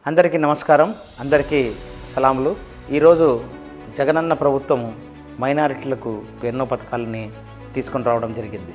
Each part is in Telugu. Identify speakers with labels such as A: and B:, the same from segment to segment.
A: అందరికీ నమస్కారం, అందరికీ సలాములు. ఈరోజు జగనన్న ప్రభుత్వం మైనారిటీలకు ఎన్నో పథకాలని తీసుకొని రావడం జరిగింది.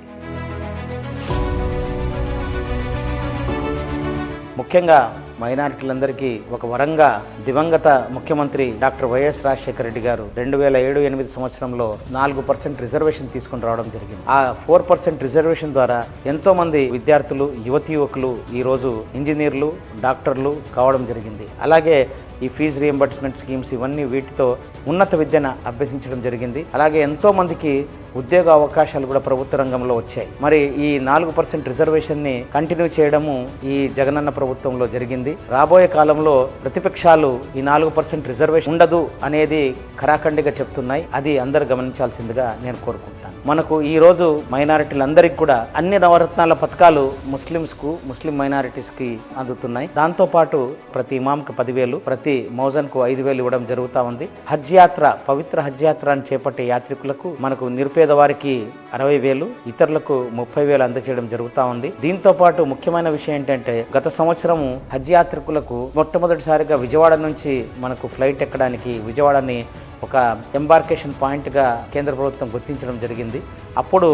A: ముఖ్యంగా మైనారిటీలందరికీ ఒక వరంగా దివంగత ముఖ్యమంత్రి డాక్టర్ వైఎస్ రాజశేఖర రెడ్డి గారు 2007-8 సంవత్సరంలో 4% రిజర్వేషన్ తీసుకుని రావడం జరిగింది. ఆ 4% రిజర్వేషన్ ద్వారా ఎంతో మంది విద్యార్థులు, యువకులు ఈరోజు ఇంజనీర్లు, డాక్టర్లు కావడం జరిగింది. అలాగే ఈ ఫీజు రియంబర్స్మెంట్ స్కీమ్స్ ఇవన్నీ వీటితో ఉన్నత విద్యను అభ్యసించడం జరిగింది. అలాగే ఎంతో మందికి ఉద్యోగ అవకాశాలు కూడా ప్రభుత్వ రంగంలో వచ్చాయి. మరి ఈ 4% రిజర్వేషన్ని కంటిన్యూ చేయడము ఈ జగనన్న ప్రభుత్వంలో జరిగింది. రాబోయే కాలంలో ప్రతిపక్షాలు ఈ 4% రిజర్వేషన్ ఉండదు అనేది ఖరాఖండిగా చెప్తున్నాయి. అది అందరూ గమనించాల్సిందిగా నేను కోరుకుంటాను. మనకు ఈ రోజు మైనారిటీలందరికీ కూడా అన్ని నవరత్నాల పథకాలు ముస్లిం మైనారిటీస్కి అందుతున్నాయి. దాంతోపాటు ప్రతి ఇమాంకి 10,000, ప్రతి మౌజన్కు 5,000 ఇవ్వడం జరుగుతూ ఉంది. హజ్ యాత్ర, పవిత్ర హజ్ యాత్రను చేపట్టే యాత్రికులకు మనకు నిరుపేదవారికి 60,000, ఇతరులకు 30,000 అందజేయడం జరుగుతూ ఉంది. దీంతో పాటు ముఖ్యమైన విషయం ఏంటంటే గత సంవత్సరం హజ్ యాత్రికులకు మొట్టమొదటిసారిగా విజయవాడ నుంచి మనకు ఫ్లైట్ ఎక్కడానికి విజయవాడని ఒక ఎంబార్కేషన్ పాయింట్గా కేంద్ర ప్రభుత్వం గుర్తించడం జరిగింది. అప్పుడు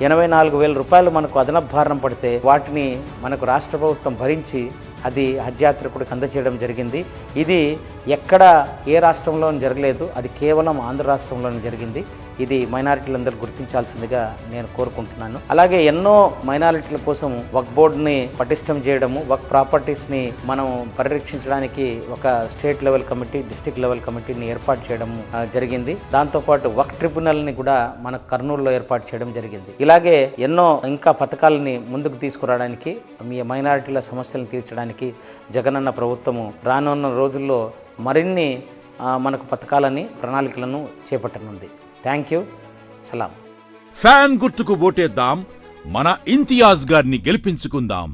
A: 84,000 రూపాయలు మనకు అదనపు భారం పడితే వాటిని మనకు రాష్ట్ర ప్రభుత్వం భరించి అది హజ్ యాత్రికుడికి అందజేయడం జరిగింది. ఇది ఎక్కడ ఏ రాష్ట్రంలోనూ జరగలేదు, అది కేవలం ఆంధ్ర రాష్ట్రంలోనే జరిగింది. ఇది మైనారిటీలందరూ గుర్తించాల్సిందిగా నేను కోరుకుంటున్నాను. అలాగే ఎన్నో మైనారిటీల కోసం వక్ఫ్ బోర్డుని పటిష్టం చేయడము, వక్ఫ్ ప్రాపర్టీస్ని మనం పరిరక్షించడానికి ఒక state level committee, district level కమిటీని ఏర్పాటు చేయడం జరిగింది. దాంతోపాటు వక్ఫ్ ట్రిబ్యునల్ని కూడా మన కర్నూలులో ఏర్పాటు చేయడం జరిగింది. ఇలాగే ఎన్నో ఇంకా పథకాలని ముందుకు తీసుకురావడానికి, మీ మైనారిటీల సమస్యలను తీర్చడానికి జగనన్న ప్రభుత్వము రానున్న రోజుల్లో మరిన్ని మనకు పథకాలని, ప్రణాళికలను చేపట్టనుంది. Thank you. సలాం.
B: ఫ్యాన్ గుర్తుకు ఓటేద్దాం, మన ఇంతియాజ్ గారిని గెలిపించుకుందాం.